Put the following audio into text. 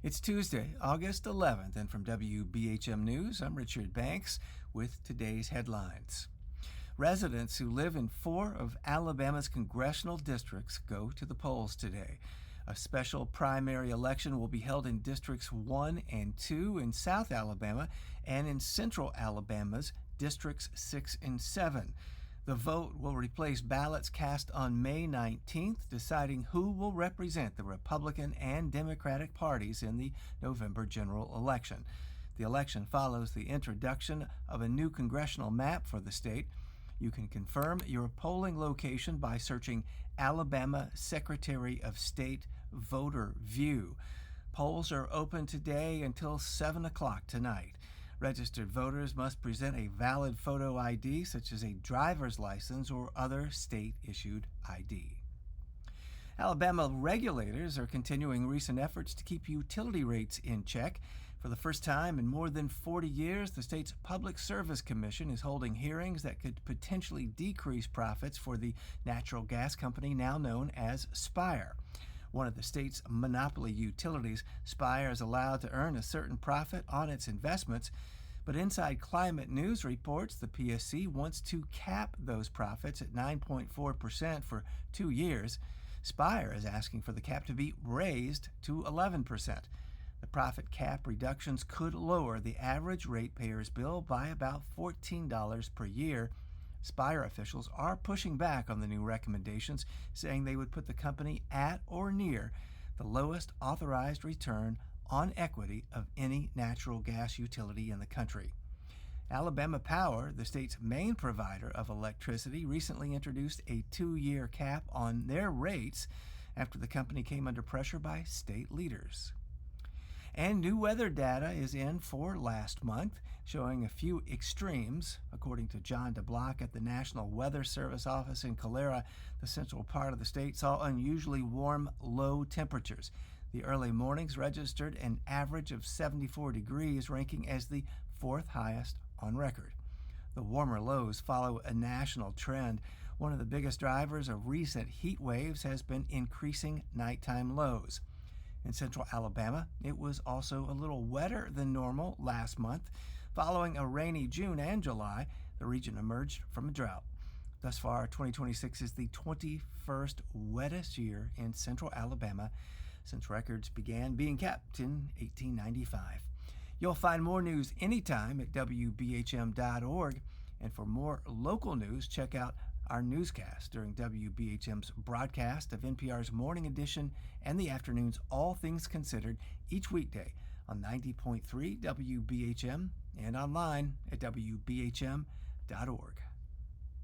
It's Tuesday, August 11th, and from WBHM News, I'm Richard Banks with today's headlines. Residents who live in 4 of Alabama's congressional districts go to the polls today. A special primary election will be held in Districts 1 and 2 in South Alabama and in Central Alabama's Districts 6 and 7. The vote will replace ballots cast on May 19th, deciding who will represent the Republican and Democratic parties in the November general election. The election follows the introduction of a new congressional map for the state. You can confirm your polling location by searching Alabama Secretary of State Voter View. Polls are open today until 7 o'clock tonight. Registered voters must present a valid photo ID, such as a driver's license or other state-issued ID. Alabama regulators are continuing recent efforts to keep utility rates in check. For the first time in more than 40 years, the state's Public Service Commission is holding hearings that could potentially decrease profits for the natural gas company now known as Spire. One of the state's monopoly utilities, Spire is allowed to earn a certain profit on its investments, but Inside Climate News reports the PSC wants to cap those profits at 9.4% for 2 years. Spire is asking for the cap to be raised to 11%. The profit cap reductions could lower the average ratepayer's bill by about $14 per year. Spire officials are pushing back on the new recommendations, saying they would put the company at or near the lowest authorized return on equity of any natural gas utility in the country. Alabama Power, the state's main provider of electricity, recently introduced a 2-year cap on their rates after the company came under pressure by state leaders. And new weather data is in for last month, showing a few extremes. According to John DeBlock at the National Weather Service office in Calera, the central part of the state saw unusually warm, low temperatures. The early mornings registered an average of 74 degrees, ranking as the 4th highest on record. The warmer lows follow a national trend. One of the biggest drivers of recent heat waves has been increasing nighttime lows. In central Alabama, it was also a little wetter than normal last month. Following a rainy June and July, the region emerged from a drought. Thus far, 2026 is the 21st wettest year in central Alabama since records began being kept in 1895. You'll find more news anytime at WBHM.org. And for more local news, check out our newscast during WBHM's broadcast of NPR's Morning Edition and the afternoon's All Things Considered each weekday on 90.3 WBHM and online at WBHM.org.